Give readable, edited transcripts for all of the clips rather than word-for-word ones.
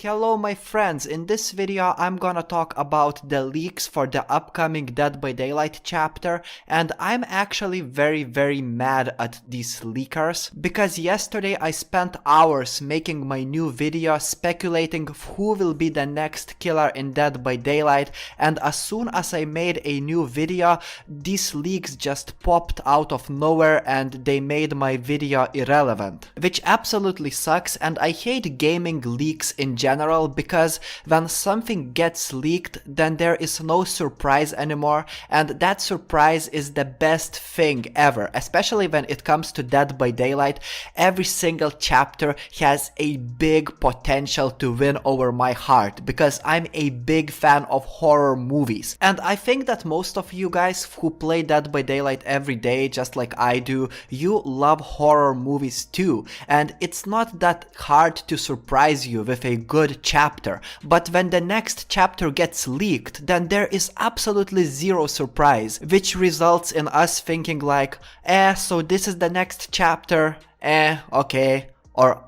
Hello my friends, in this video I'm gonna talk about the leaks for the upcoming Dead by Daylight chapter, and I'm actually very mad at these leakers because yesterday I spent hours making my new video speculating who will be the next killer in Dead by Daylight, and as soon as I made a new video these leaks just popped out of nowhere and they made my video irrelevant, which absolutely sucks. And I hate gaming leaks in general because when something gets leaked then there is no surprise anymore, and that surprise is the best thing ever, especially when it comes to Dead by Daylight. Every single chapter has a big potential to win over my heart because I'm a big fan of horror movies, and I think that most of you guys who play Dead by Daylight every day just like I do, you love horror movies too, and it's not that hard to surprise you with a good chapter. But when the next chapter gets leaked, then there is absolutely zero surprise, which results in us thinking like, so this is the next chapter, okay, or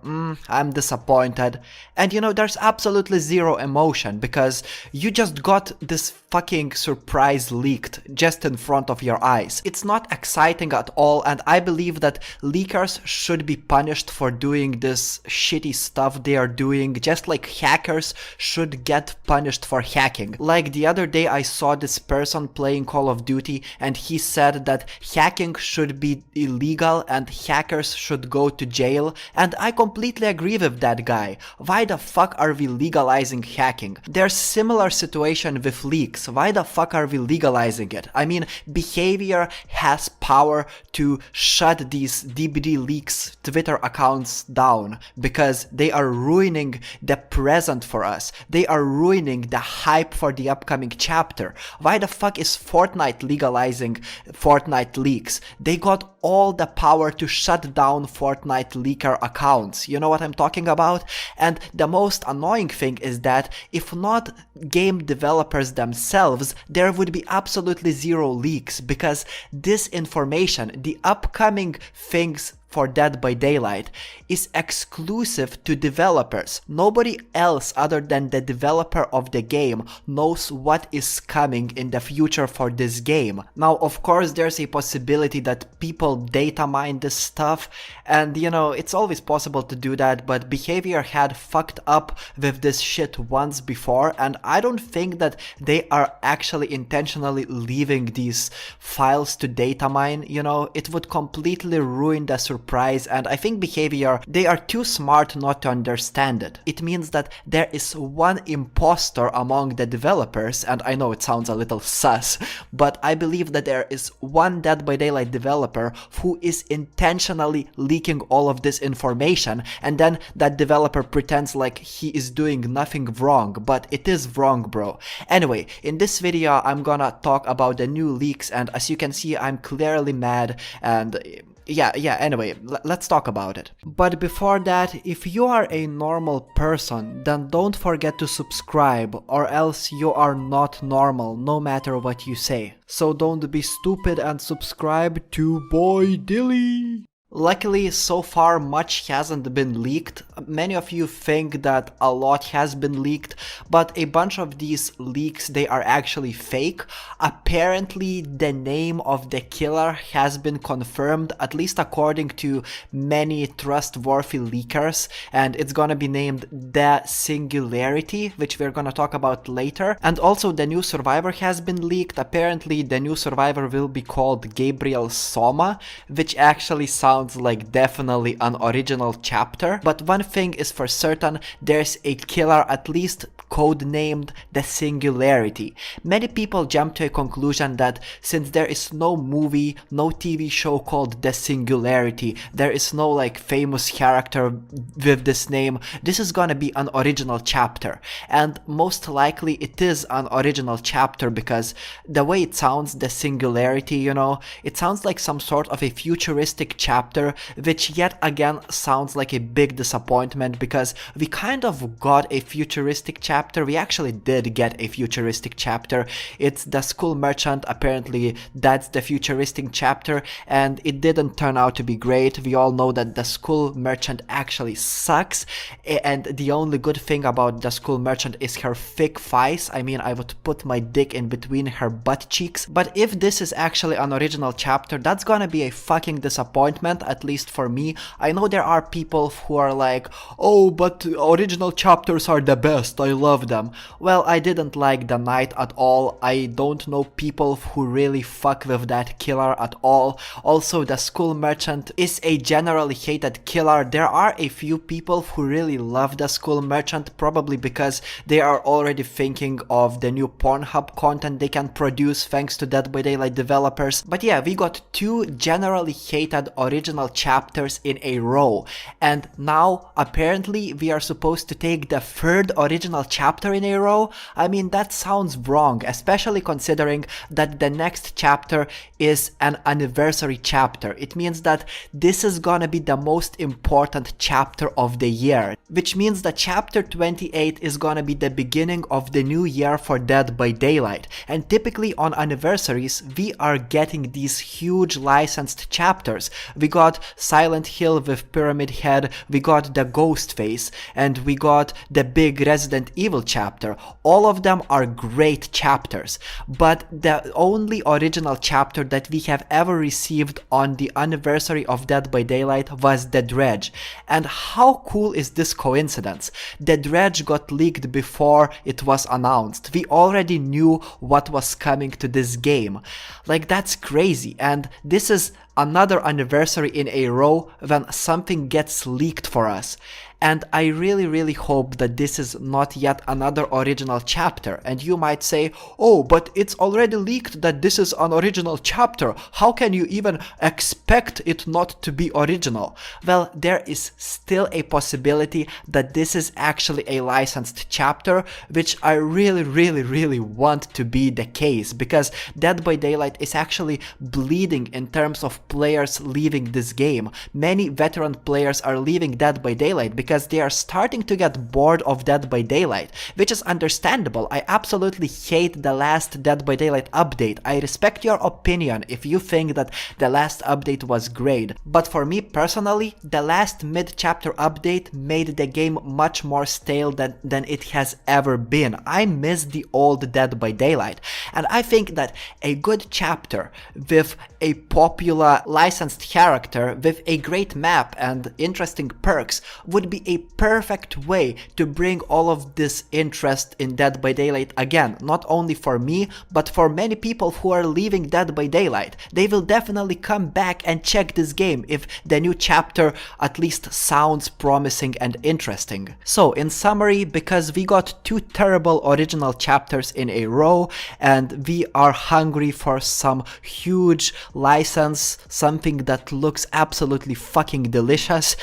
I'm disappointed. And you know, there's absolutely zero emotion because you just got this fucking surprise leaked just in front of your eyes. It's not exciting at all, and I believe that leakers should be punished for doing this shitty stuff they are doing, just like hackers should get punished for hacking. Like the other day I saw this person playing Call of Duty and he said that hacking should be illegal and hackers should go to jail, and I completely agree with that guy. Why the fuck are we legalizing hacking? There's similar situation with leaks. Why the fuck are we legalizing it? I mean, behaviour has power to shut these dbdleaks Twitter accounts down because they are ruining the present for us. They are ruining the hype for the upcoming chapter. Why the fuck is Fortnite legalizing Fortnite leaks? They got all the power to shut down Fortnite leaker accounts. You know what I'm talking about? And the most annoying thing is that if not game developers themselves, there would be absolutely zero leaks because this information, the upcoming things for Dead by Daylight, is exclusive to developers. Nobody else other than the developer of the game knows what is coming in the future for this game. Now, of course, there's a possibility that people data mine this stuff, and you know, it's always possible to do that, but Behavior had fucked up with this shit once before, and I don't think that they are actually intentionally leaving these files to data mine. You know, it would completely ruin the surprise, and I think Behavior, they are too smart not to understand it. It means that there is one imposter among the developers, and I know it sounds a little sus, but I believe that there is one Dead by Daylight developer who is intentionally leaking all of this information, and then that developer pretends like he is doing nothing wrong, but it is wrong, bro. Anyway, in this video I'm gonna talk about the new leaks, and as you can see I'm clearly mad, and anyway, let's talk about it. But before that, if you are a normal person, then don't forget to subscribe, or else you are not normal, no matter what you say. So don't be stupid and subscribe to Boy Dilly. Luckily, so far much hasn't been leaked. Many of you think that a lot has been leaked, but a bunch of these leaks, they are actually fake. Apparently, the name of the killer has been confirmed, at least according to many trustworthy leakers, and it's gonna be named The Singularity, which we're gonna talk about later. And also the new survivor has been leaked. Apparently, the new survivor will be called Gabriel Soma, which actually sounds like definitely an original chapter. But one thing is for certain, there's a killer at least codenamed The Singularity. Many people jump to a conclusion that since there is no movie, no TV show called The Singularity, there is no like famous character with this name, this is gonna be an original chapter. And most likely it is an original chapter because the way it sounds, The Singularity, you know, it sounds like some sort of a futuristic chapter, which yet again sounds like a big disappointment because we kind of got a futuristic chapter chapter. We actually did get a futuristic chapter. It's the school merchant. Apparently that's the futuristic chapter, and it didn't turn out to be great. We all know that the school merchant actually sucks, and the only good thing about the school merchant is her thick thighs. I mean, I would put my dick in between her butt cheeks. But if this is actually an original chapter, that's gonna be a fucking disappointment, at least for me. I know there are people who are like, oh, but original chapters are the best, I love them. Well, I didn't like the knight at all. I don't know people who really fuck with that killer at all. Also, the school merchant is a generally hated killer. There are a few people who really love the school merchant, probably because they are already thinking of the new Pornhub content they can produce thanks to Dead by Daylight developers. But yeah, we got two generally hated original chapters in a row, and now apparently we are supposed to take the third original chapter in a row. I mean, that sounds wrong, especially considering that the next chapter is an anniversary chapter. It means that this is gonna be the most important chapter of the year, which means that chapter 28 is gonna be the beginning of the new year for Dead by Daylight. And typically on anniversaries we are getting these huge licensed chapters. We got Silent Hill with Pyramid Head, we got the Ghost Face, and we got the big Resident Evil chapter. All of them are great chapters, but the only original chapter that we have ever received on the anniversary of Dead by Daylight was The Dredge. And how cool is this coincidence? The Dredge got leaked before it was announced. We already knew what was coming to this game. Like, that's crazy, and this is another anniversary in a row when something gets leaked for us. And I really hope that this is not yet another original chapter. And you might say, oh, but it's already leaked that this is an original chapter. How can you even expect it not to be original? Well, there is still a possibility that this is actually a licensed chapter, which I really want to be the case, because Dead by Daylight is actually bleeding in terms of players leaving this game. Many veteran players are leaving Dead by Daylight because they are starting to get bored of Dead by Daylight, which is understandable. I absolutely hate the last Dead by Daylight update. I respect your opinion if you think that the last update was great, but for me personally, the last mid-chapter update made the game much more stale than it has ever been. I miss the old Dead by Daylight, and I think that a good chapter with a popular licensed character with a great map and interesting perks would be a perfect way to bring all of this interest in Dead by Daylight again, not only for me, but for many people who are leaving Dead by Daylight. They will definitely come back and check this game if the new chapter at least sounds promising and interesting. So in summary, because we got two terrible original chapters in a row and we are hungry for some huge license, something that looks absolutely fucking delicious,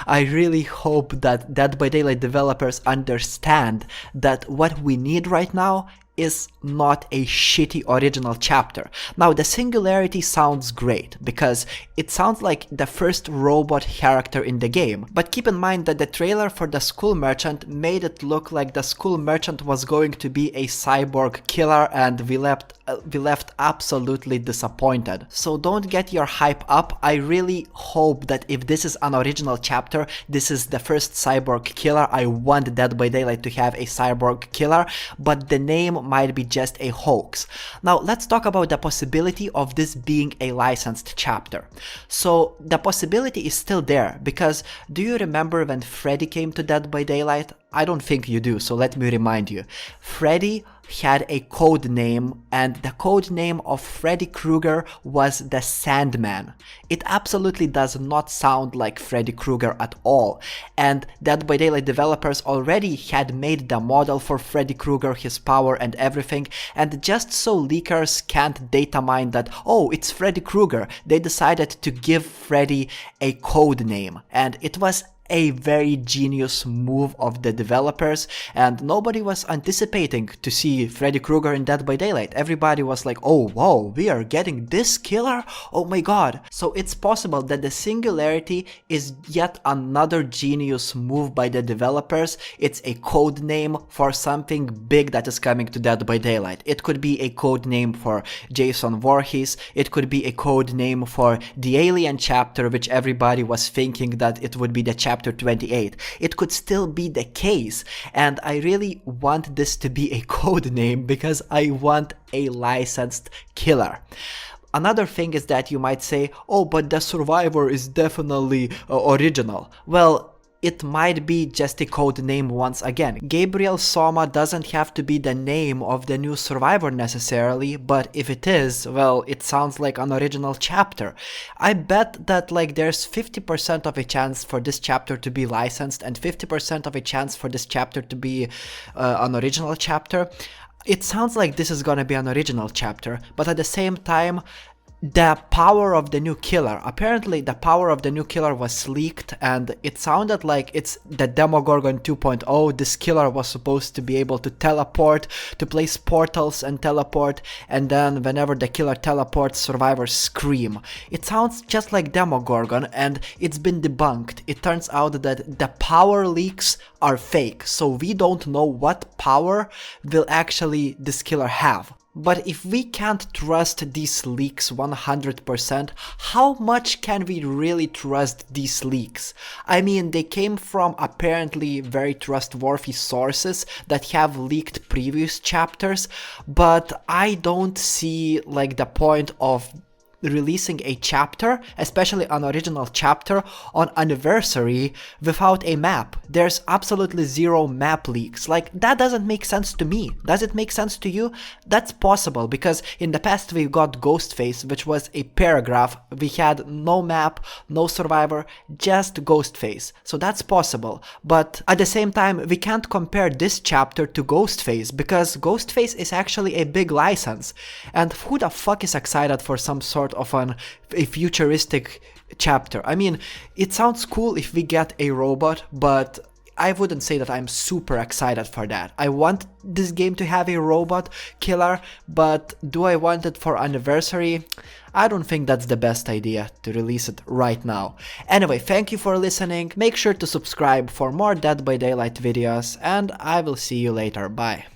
I really hope that Dead by Daylight developers understand that what we need right now is not a shitty original chapter. Now, the Singularity sounds great because it sounds like the first robot character in the game, but keep in mind that the trailer for the School Merchant made it look like the School Merchant was going to be a cyborg killer, and we left absolutely disappointed. So don't get your hype up. I really hope that if this is an original chapter, this is the first cyborg killer. I want Dead by Daylight to have a cyborg killer, but the name might be just a hoax. Now let's talk about the possibility of this being a licensed chapter. So the possibility is still there, because do you remember when Freddy came to Dead by Daylight? I don't think you do, so let me remind you. Freddy had a code name, and the code name of Freddy Krueger was the Sandman. It absolutely does not sound like Freddy Krueger at all, and Dead by Daylight developers already had made the model for Freddy Krueger, his power and everything, and just so leakers can't data mine that, oh, it's Freddy Krueger, they decided to give Freddy a code name, and it was a very genius move of the developers, and nobody was anticipating to see Freddy Krueger in Dead by Daylight. Everybody was like, oh wow, we are getting this killer? Oh my god. So it's possible that the Singularity is yet another genius move by the developers. It's a code name for something big that is coming to Dead by Daylight. It could be a code name for Jason Voorhees, it could be a code name for the Alien chapter, which everybody was thinking that it would be the chapter 28. It could still be the case, and I really want this to be a code name because I want a licensed killer. Another thing is that you might say, oh, but the survivor is definitely original. Well, it might be just a code name once again. Gabriel Soma doesn't have to be the name of the new survivor necessarily, but if it is, well, it sounds like an original chapter. I bet that like there's 50% of a chance for this chapter to be licensed and 50% of a chance for this chapter to be an original chapter. It sounds like this is gonna be an original chapter, but at the same time, the power of the new killer. Apparently the power of the new killer was leaked and it sounded like it's the Demogorgon 2.0. This killer was supposed to be able to teleport, to place portals and teleport, and then whenever the killer teleports, survivors scream. It sounds just like Demogorgon and it's been debunked. It turns out that the power leaks are fake, so we don't know what power will actually this killer have. But if we can't trust these leaks 100%, how much can we really trust these leaks? I mean, they came from apparently very trustworthy sources that have leaked previous chapters, but I don't see like the point of releasing a chapter, especially an original chapter, on anniversary without a map. There's absolutely zero map leaks. Like, that doesn't make sense to me. Does it make sense to you? That's possible, because in the past we got Ghostface, which was a paragraph. We had no map, no survivor, just Ghostface. So that's possible. But at the same time, we can't compare this chapter to Ghostface, because Ghostface is actually a big license. And who the fuck is excited for some sort of a futuristic chapter? I mean, it sounds cool if we get a robot, but I wouldn't say that I'm super excited for that. I want this game to have a robot killer, but do I want it for anniversary? I don't think that's the best idea to release it right now. Anyway, thank you for listening. Make sure to subscribe for more Dead by Daylight videos, and I will see you later. Bye.